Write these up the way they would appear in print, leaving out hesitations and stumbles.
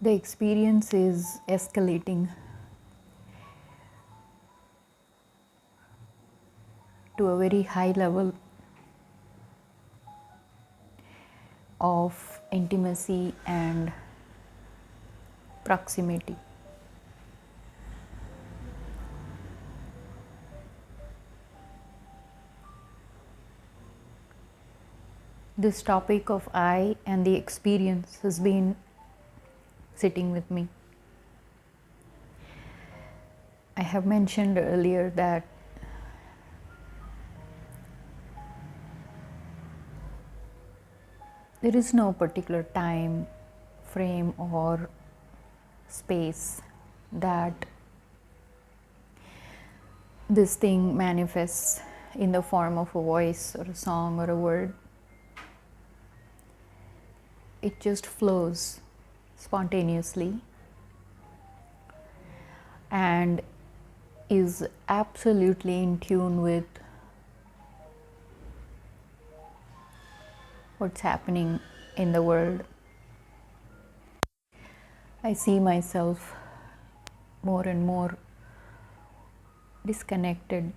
the experience is escalating to a very high level of intimacy and proximity. This topic of I and the experience has been sitting with me. I have mentioned earlier that there is no particular time frame or space that this thing manifests in the form of a voice or a song or a word. It just flows spontaneously and is absolutely in tune with what's happening in the world. I see myself more and more disconnected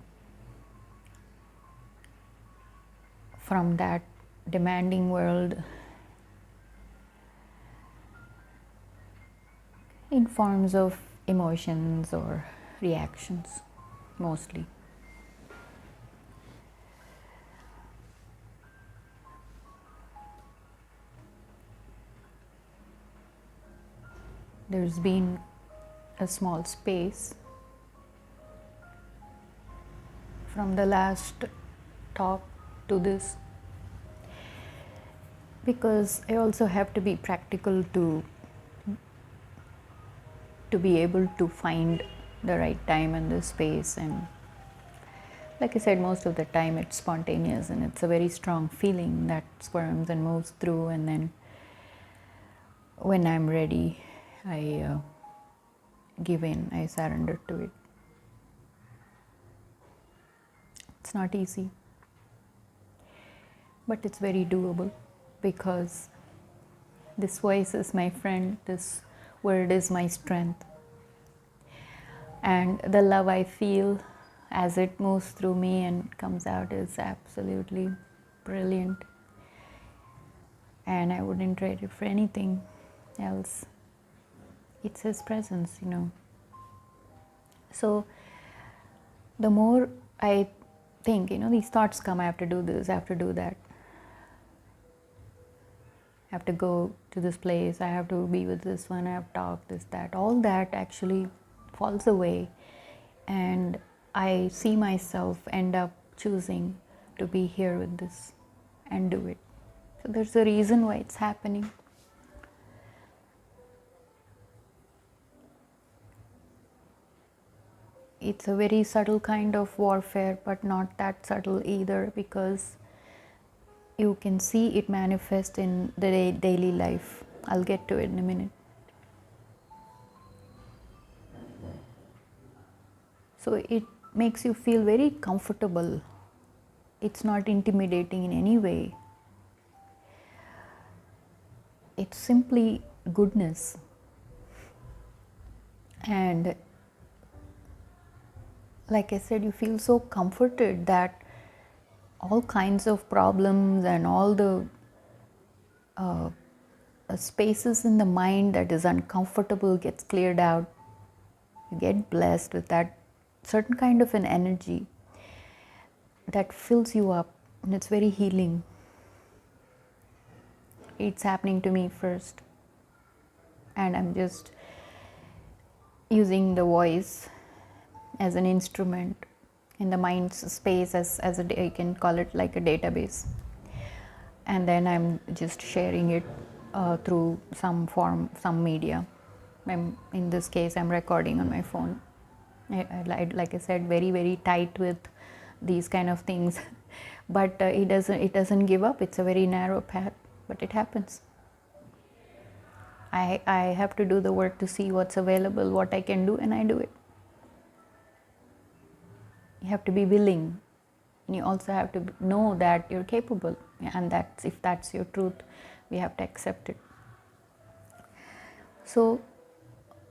from that demanding world in forms of emotions or reactions, mostly. There's been a small space from the last talk to this, because I also have to be practical to be able to find the right time and the space. And like I said, most of the time it's spontaneous and it's a very strong feeling that squirms and moves through, and then when I'm ready, I give in, I surrender to it. It's not easy, but it's very doable, because this voice is my friend, this word is my strength, and the love I feel as it moves through me and comes out is absolutely brilliant, and I wouldn't trade it for anything else. It's his presence, So the more I think, these thoughts come, I have to do this, I have to do that, I have to go to this place, I have to be with this one, I have to talk, this, that, all that actually falls away, and I see myself end up choosing to be here with this and do it. So there's a reason why it's happening. It's a very subtle kind of warfare, but not that subtle either, because you can see it manifest in the daily life. I'll get to it in a minute. So it makes you feel very comfortable. It's not intimidating in any way. It's simply goodness. And like I said, you feel so comforted that all kinds of problems and all the spaces in the mind that is uncomfortable gets cleared out. You get blessed with that certain kind of an energy that fills you up, and it's very healing. It's happening to me first, and I'm just using the voice as an instrument in the mind's space, I can call it like a database, and then I'm just sharing it through some form, some media. In this case, I'm recording on my phone. Like I said, very, very tight with these kind of things, but it doesn't give up. It's a very narrow path, but it happens. I have to do the work to see what's available, what I can do, and I do it. You have to be willing, and you also have to know that you're capable, and if that's your truth, we have to accept it. So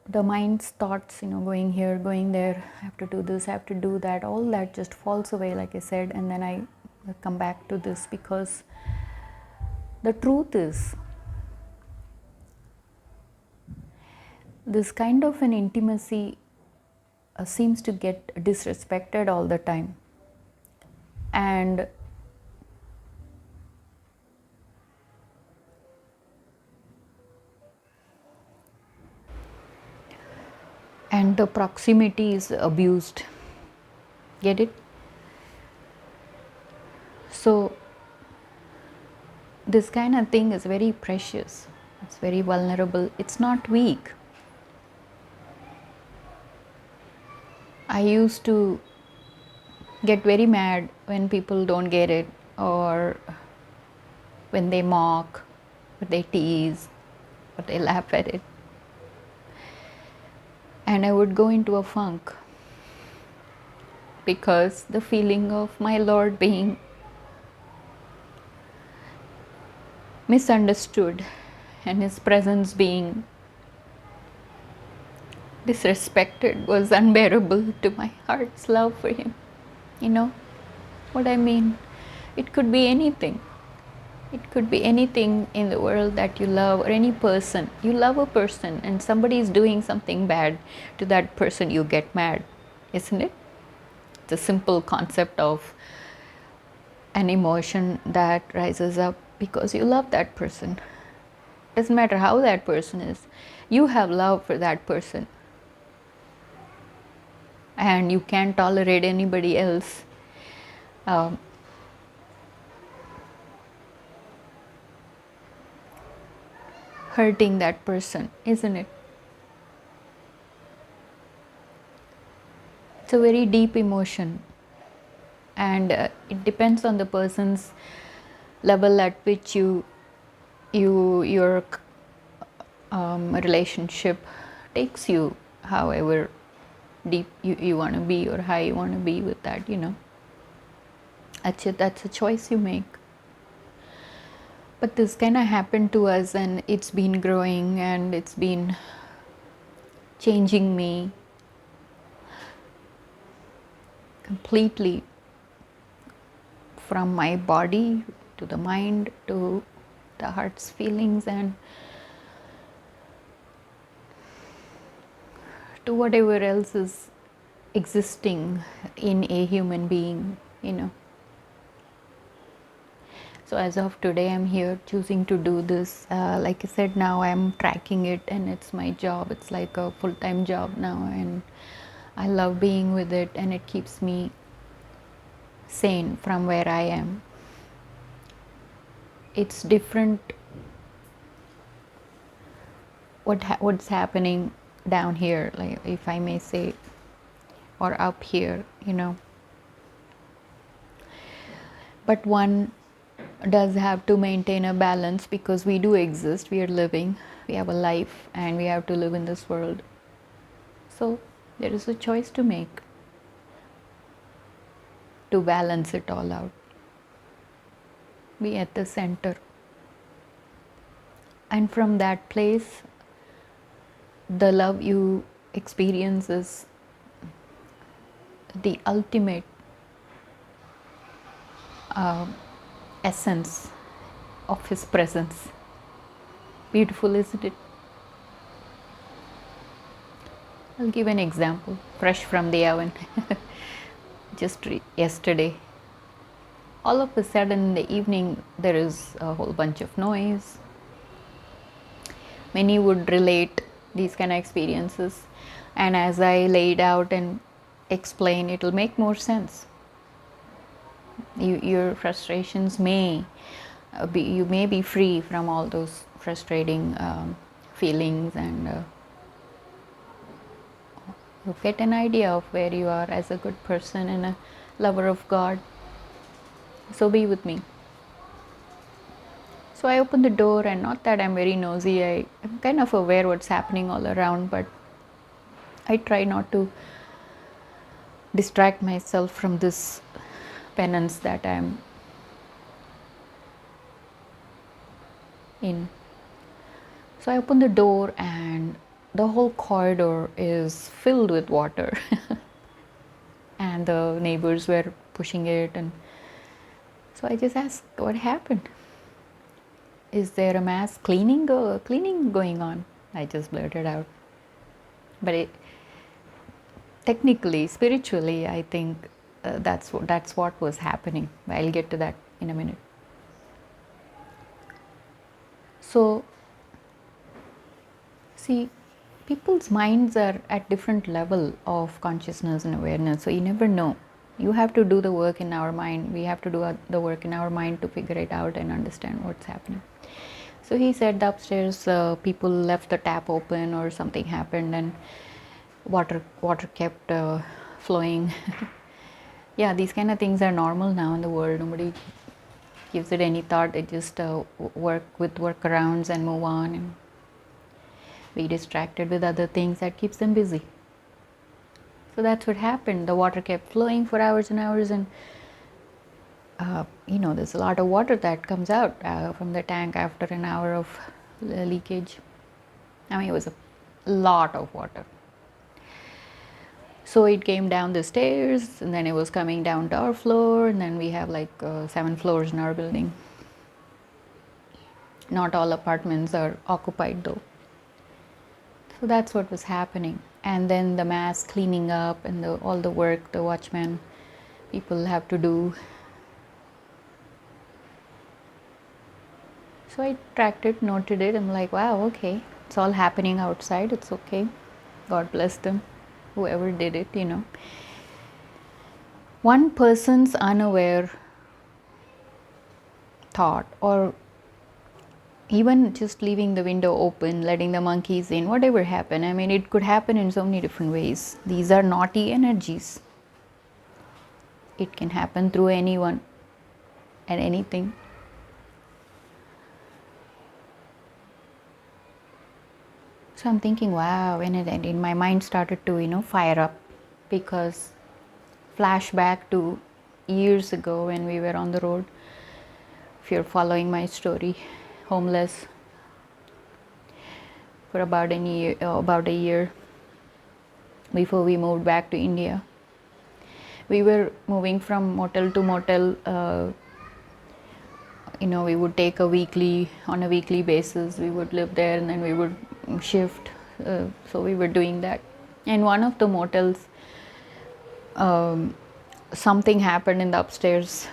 the mind's thoughts, going here, going there, I have to do this, I have to do that, all that just falls away, like I said, and then I come back to this, because the truth is, this kind of an intimacy seems to get disrespected all the time. And the proximity is abused. Get it? So this kind of thing is very precious, it's very vulnerable, it's not weak. I used to get very mad when people don't get it, or when they mock, or they tease, or they laugh at it. And I would go into a funk, because the feeling of my Lord being misunderstood and His presence being disrespected was unbearable to my heart's love for Him. You know what I mean? It could be anything. It could be anything in the world that you love, or any person. You love a person and somebody is doing something bad to that person, you get mad, isn't it? It's a simple concept of an emotion that rises up because you love that person. Doesn't matter how that person is, you have love for that person. And you can't tolerate anybody else hurting that person, isn't it? It's a very deep emotion, and it depends on the person's level at which your relationship takes you, however deep you want to be or high you want to be with that. That's a choice you make. But this kind of happened to us, and it's been growing, and it's been changing me completely, from my body to the mind to the heart's feelings, and to whatever else is existing in a human being. So as of today, I'm here choosing to do this. Like I said, now I'm tracking it, and it's my job. It's like a full-time job now, and I love being with it, and it keeps me sane from where I am. It's different what's happening down here, like, if I may say, or up here, But one does have to maintain a balance, because we do exist, we are living, we have a life, and we have to live in this world. So there is a choice to make to balance it all out. Be at the center. And from that place, the love you experience is the ultimate essence of His presence. Beautiful, isn't it? I'll give an example, fresh from the oven. Just yesterday, all of a sudden in the evening, there is a whole bunch of noise. Many would relate these kind of experiences, and as I laid out and explain, it will make more sense. Your frustrations may you may be free from all those frustrating feelings, and you get an idea of where you are as a good person and a lover of God. So be with me. So I open the door, and not that I'm very nosy, I'm kind of aware what's happening all around, but I try not to distract myself from this penance that I'm in. So I opened the door, and the whole corridor is filled with water. And the neighbors were pushing it, and so I just asked, what happened? Is there a mass cleaning going on? I just blurted out. But technically, spiritually, I think that's what was happening. I'll get to that in a minute. So, see, people's minds are at different level of consciousness and awareness, so you never know. You have to do the work in our mind. We have to do the work in our mind to figure it out and understand what's happening. So he said the upstairs people left the tap open or something happened, and water kept flowing. Yeah, these kind of things are normal now in the world. Nobody gives it any thought. They just work with workarounds and move on and be distracted with other things that keeps them busy. So that's what happened. The water kept flowing for hours and hours, and there's a lot of water that comes out from the tank after an hour of leakage. I mean, it was a lot of water. So it came down the stairs, and then it was coming down to our floor, and then we have like 7 floors in our building. Not all apartments are occupied though. So that's what was happening. And then the mass cleaning up and all the work the watchmen people have to do. So I tracked it, noted it. I'm like, wow, okay, it's all happening outside. It's okay. God bless them, whoever did it, One person's unaware thought, or even just leaving the window open, letting the monkeys in, whatever happened. I mean, it could happen in so many different ways. These are naughty energies. It can happen through anyone and anything. So I'm thinking, wow, and my mind started to, fire up, because flashback to years ago when we were on the road. If you're following my story, homeless for about a year before we moved back to India. We were moving from motel to motel. We would take on a weekly basis. We would live there, and then we would shift. So we were doing that. And one of the motels, something happened in the upstairs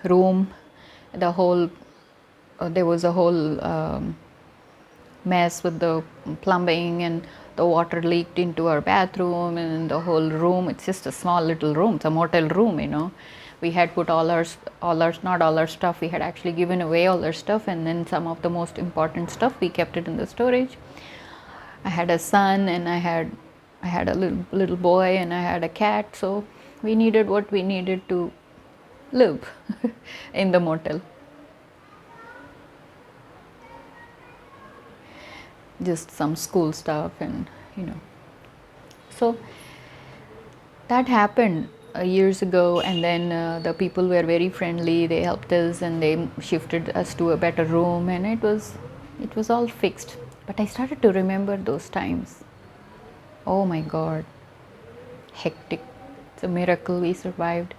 room. There was a whole mess with the plumbing, and the water leaked into our bathroom, and the whole room. It's just a small little room. It's a motel room. We had put not all our stuff. We had actually given away all our stuff, and then some of the most important stuff we kept it in the storage. I had a son, and I had a little boy, and I had a cat. So we needed what we needed to live in the motel. Just some school stuff, and so that happened years ago. And then the people were very friendly. They helped us, and they shifted us to a better room, and it was all fixed. But I started to remember those times. Oh my God, hectic. It's a miracle we survived.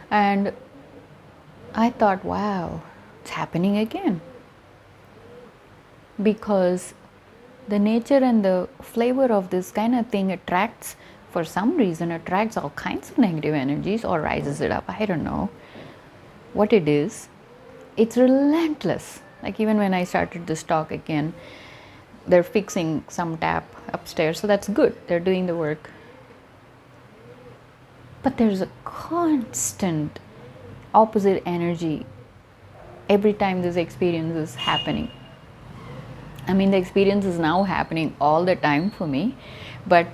And I thought, wow, it's happening again, because the nature and the flavor of this kind of thing for some reason attracts all kinds of negative energies, or rises it up. I don't know what it is. It's relentless. Like, even when I started this talk again, they're fixing some tap upstairs, so that's good. They're doing the work. But there's a constant opposite energy every time this experience is happening. I mean, the experience is now happening all the time for me, but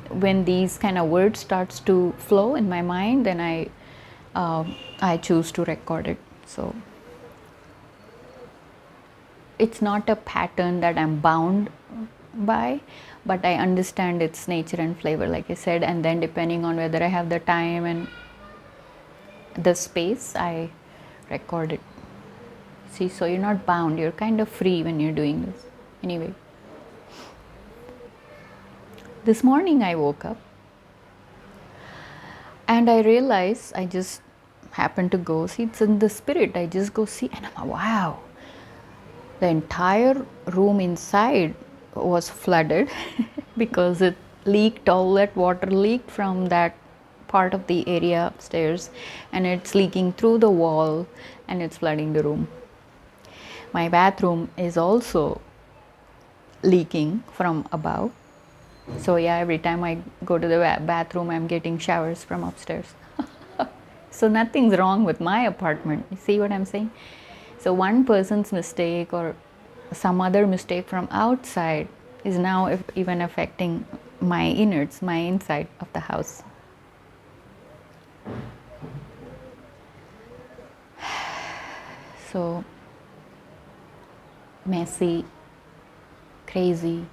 when these kind of words starts to flow in my mind, then I choose to record it. So it's not a pattern that I'm bound by, but I understand its nature and flavor, like I said, and then depending on whether I have the time and the space, I record it. See, so you're not bound, you're kind of free when you're doing this. Anyway, this morning I woke up and I realized, I just happened to go see, it's in the spirit, I just go see, and I'm like, wow, the entire room inside was flooded because it leaked, all that water leaked from that part of the area upstairs, and it's leaking through the wall and it's flooding the room. My bathroom is also leaking from above. So yeah, every time I go to the bathroom, I'm getting showers from upstairs. So nothing's wrong with my apartment. You see what I'm saying? So one person's mistake or some other mistake from outside is now even affecting my innards, my inside of the house. So messy, crazy,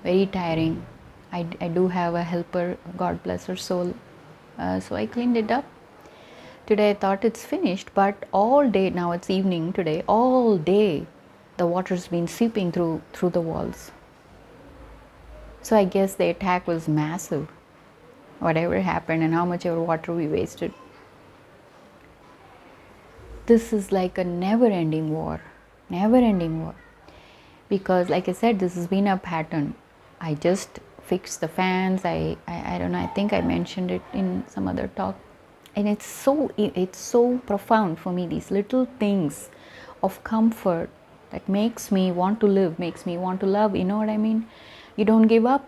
very tiring. I do have a helper, God bless her soul. So I cleaned it up. Today I thought it's finished, but all day, now it's evening today, all day the water's been seeping through the walls. So I guess the attack was massive, whatever happened and how much ever water we wasted. This is like a never-ending war, because like I said, this has been a pattern. I just fixed the fans. I don't know, I think I mentioned it in some other talk, and it's so profound for me, these little things of comfort that makes me want to live, makes me want to love. You know what I mean? You don't give up.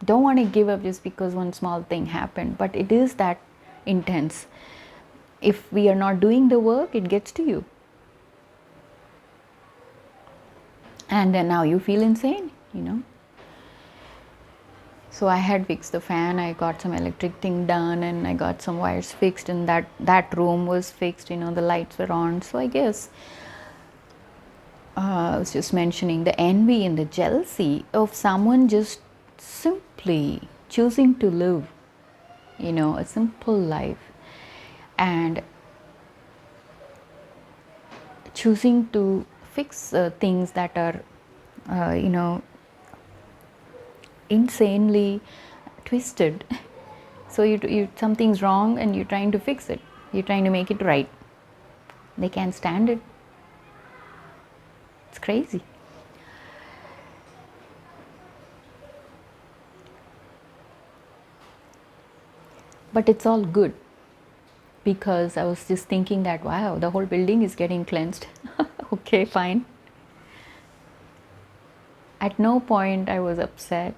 Don't want to give up just because one small thing happened, but it is that intense. If we are not doing the work, it gets to you, and then now you feel insane, you know. So I had fixed the fan, I got some electric thing done, and I got some wires fixed, and that room was fixed, you know, the lights were on. So I guess I was just mentioning the envy and the jealousy of someone just simply choosing to live, you know, a simple life, and choosing to fix things that are, you know, insanely twisted. So you something's wrong and you're trying to fix it. You're trying to make it right. They can't stand it. It's crazy. But it's all good, because I was just thinking that, wow, the whole building is getting cleansed. Okay, fine. At no point I was upset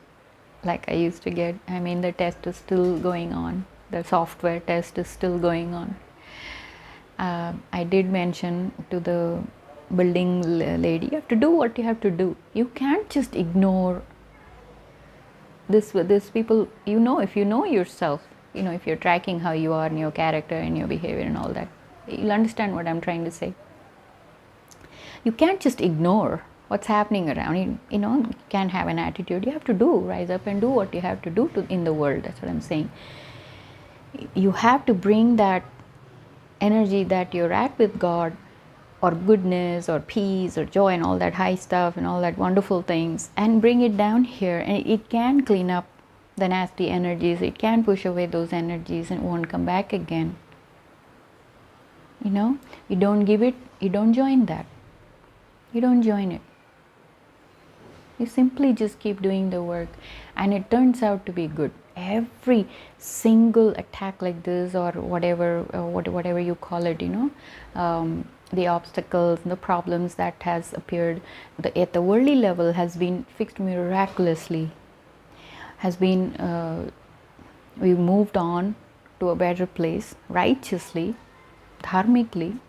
like I used to get. I mean, the test is still going on. The software test is still going on. I did mention to the building lady, you have to do what you have to do. You can't just ignore this people. You know, if you know yourself, you know, if you're tracking how you are and your character and your behavior and all that, you'll understand what I'm trying to say. You can't just ignore what's happening around you. You know, you can't have an attitude. You have to rise up and do what you have to do in the world. That's what I'm saying. You have to bring that energy that you're at with God, or goodness or peace or joy and all that high stuff and all that wonderful things, and bring it down here, and it can clean up the nasty energies. It can push away those energies and won't come back again. You know, you don't give it, you don't join that. You don't join it. You simply just keep doing the work, and it turns out to be good. Every single attack like this, or whatever, whatever you call it, you know, the obstacles and the problems that has appeared at the worldly level has been fixed miraculously. Has been, we moved on to a better place righteously, dharmically.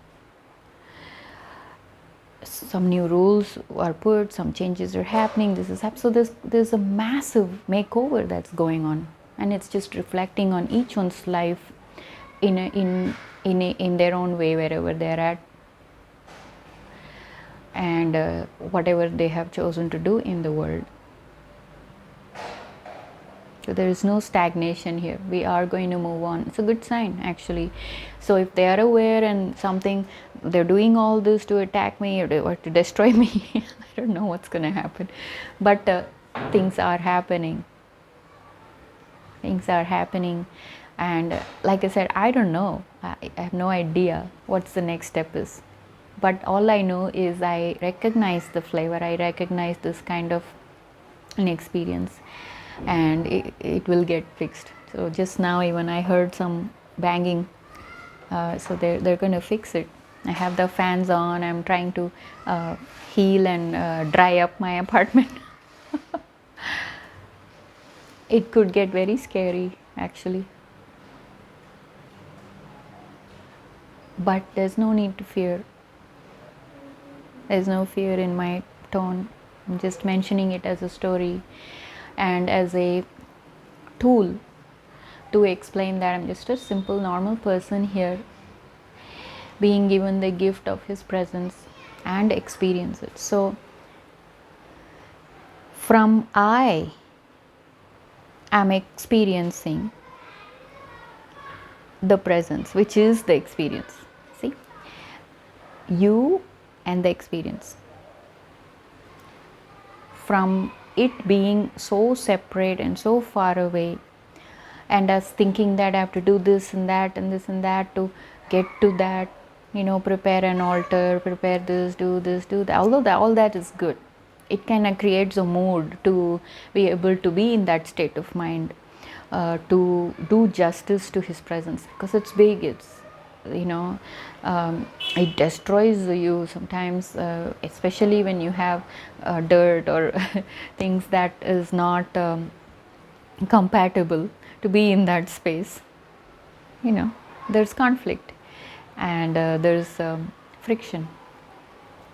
Some new rules are put, some changes are happening. So there's a massive makeover that's going on, and it's just reflecting on each one's life in their own way, wherever they're at, and whatever they have chosen to do in the world. So there is no stagnation here. We are going to move on. It's a good sign, actually. So if they are aware and something, they're doing all this to attack me or to destroy me, I don't know what's going to happen. But things are happening. Things are happening. And like I said, I don't know. I have no idea what's the next step is. But all I know is I recognize the flavor. I recognize this kind of an experience, and it will get fixed. So just now even I heard some banging, so they're going to fix it. I have the fans on. I'm trying to heal and dry up my apartment. It could get very scary, actually, but there's no need to fear. There's no fear in my tone. I'm just mentioning it as a story and as a tool to explain that I'm just a simple, normal person here, being given the gift of His presence and experience it. So, from I am experiencing the presence, which is the experience. See, you and the experience. From it being so separate and so far away, and us thinking that I have to do this and that and this and that to get to that, prepare an altar, prepare this, do that. Although all that is good, it kind of creates a mood to be able to be in that state of mind, to do justice to His presence, because it's big. It's it destroys you sometimes, especially when you have dirt or things that is not compatible to be in that space. There's conflict and there's friction.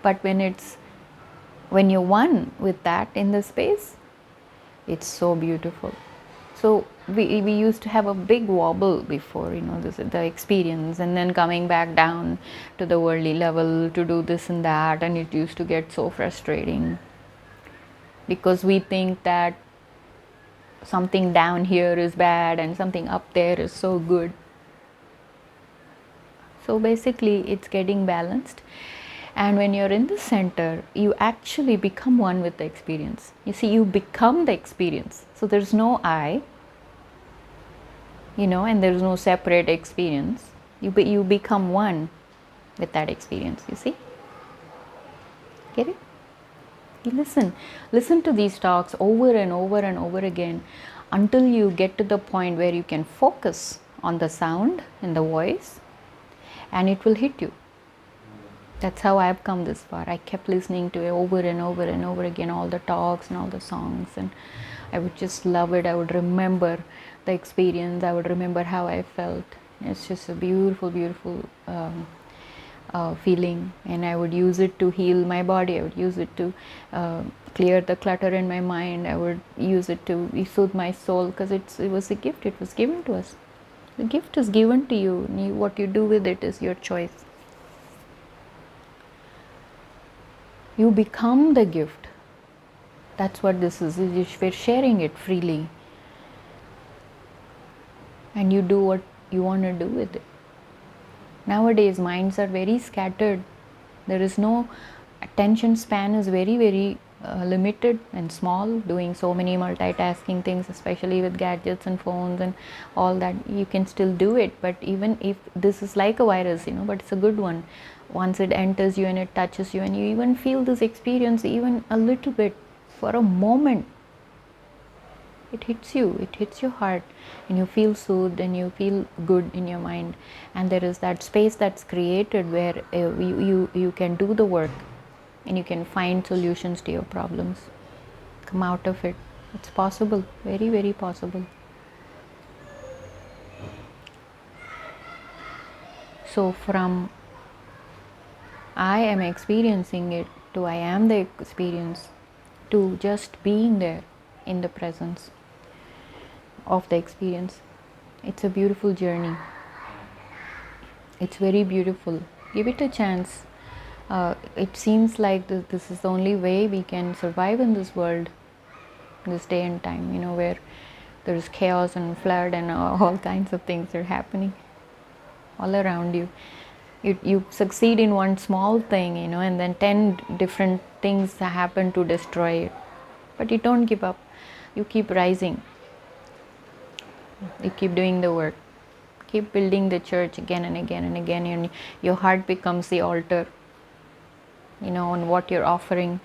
But when you're one with that in the space, it's so beautiful. So we used to have a big wobble before, the experience, and then coming back down to the worldly level to do this and that, and it used to get so frustrating because we think that something down here is bad and something up there is so good. So basically it's getting balanced, and when you're in the center, you actually become one with the experience. You see, you become the experience. So there's no I, and there's no separate experience. You become one with that experience. You see? Get it? You listen to these talks over and over and over again until you get to the point where you can focus on the sound and the voice, and it will hit you. That's how I've come this far. I kept listening to it over and over and over again, all the talks and all the songs, and I would just love it. I would remember the experience. I would remember how I felt. It's just a beautiful, beautiful feeling, and I would use it to heal my body. I would use it to clear the clutter in my mind. I would use it to soothe my soul, because it was a gift. It was given to us. The gift is given to you. What you do with it is your choice. You become the gift. That's what this is. We're sharing it freely, and you do what you want to do with it. Nowadays minds are very scattered. There is no attention span is very, very limited and small, doing so many multitasking things, especially with gadgets and phones and all that. You can still do it, but even if this is like a virus, but it's a good one. Once it enters you and it touches you, and you even feel this experience even a little bit for a moment, it hits you, it hits your heart, and you feel soothed and you feel good in your mind. And there is that space that's created where you can do the work and you can find solutions to your problems. Come out of it. It's possible, very, very possible. So from I am experiencing it to I am the experience, to just being there in the presence of the experience. It's a beautiful journey. It's very beautiful. Give it a chance. It seems like this is the only way we can survive in this world, this day and time, where There's chaos and flood and all kinds of things are happening all around you. You succeed in one small thing, and then 10 different things happen to destroy it. But you don't give up. You keep rising. You keep doing the work. Keep building the church again and again and again. And your heart becomes the altar, on what you're offering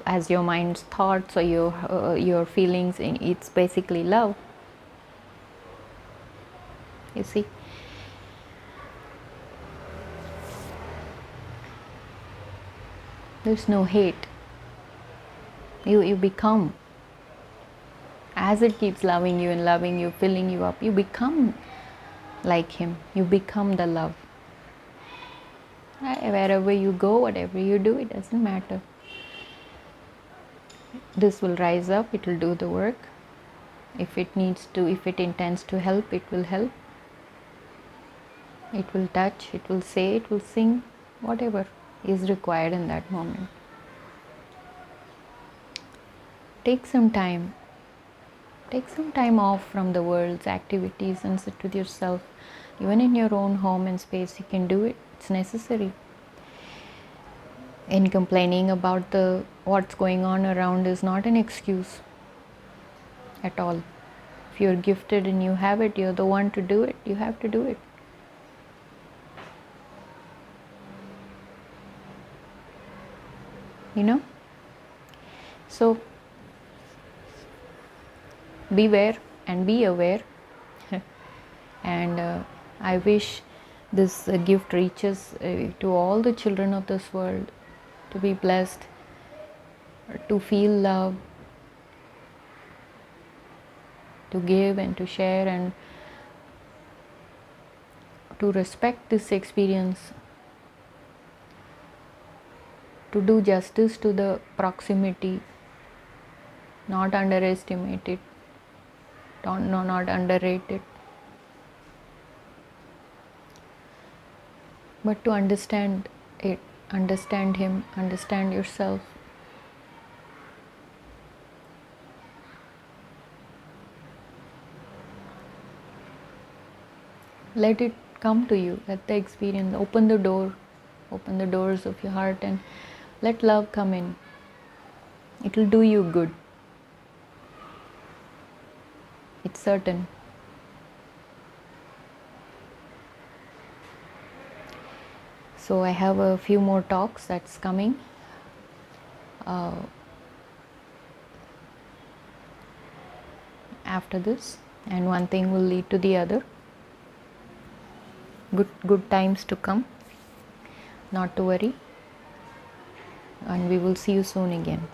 as your mind's thoughts or your feelings. It's basically love. You see? There's no hate. You become. As it keeps loving you, filling you up, you become like Him. You become the love. Wherever you go, whatever you do, it doesn't matter. This will rise up, it will do the work. If it intends to help, it will help. It will touch, it will say, it will sing, whatever is required in that moment. Take some time off from the world's activities and sit with yourself. Even in your own home and space, you can do it. It's necessary. And complaining about what's going on around is not an excuse at all. If you're gifted and you have it, you're the one to do it. You have to do it. So beware and be aware. And I wish this gift reaches to all the children of this world, to be blessed, to feel love, to give and to share, and to respect this experience, to do justice to the proximity, not underestimate it, not underrate it, but to understand it, understand Him, understand yourself. Let it come to you, let the experience, open the doors of your heart and let love come in. It will do you good. It's certain. So I have a few more talks that's coming. After this, and one thing will lead to the other. Good times to come. Not to worry. And we will see you soon again.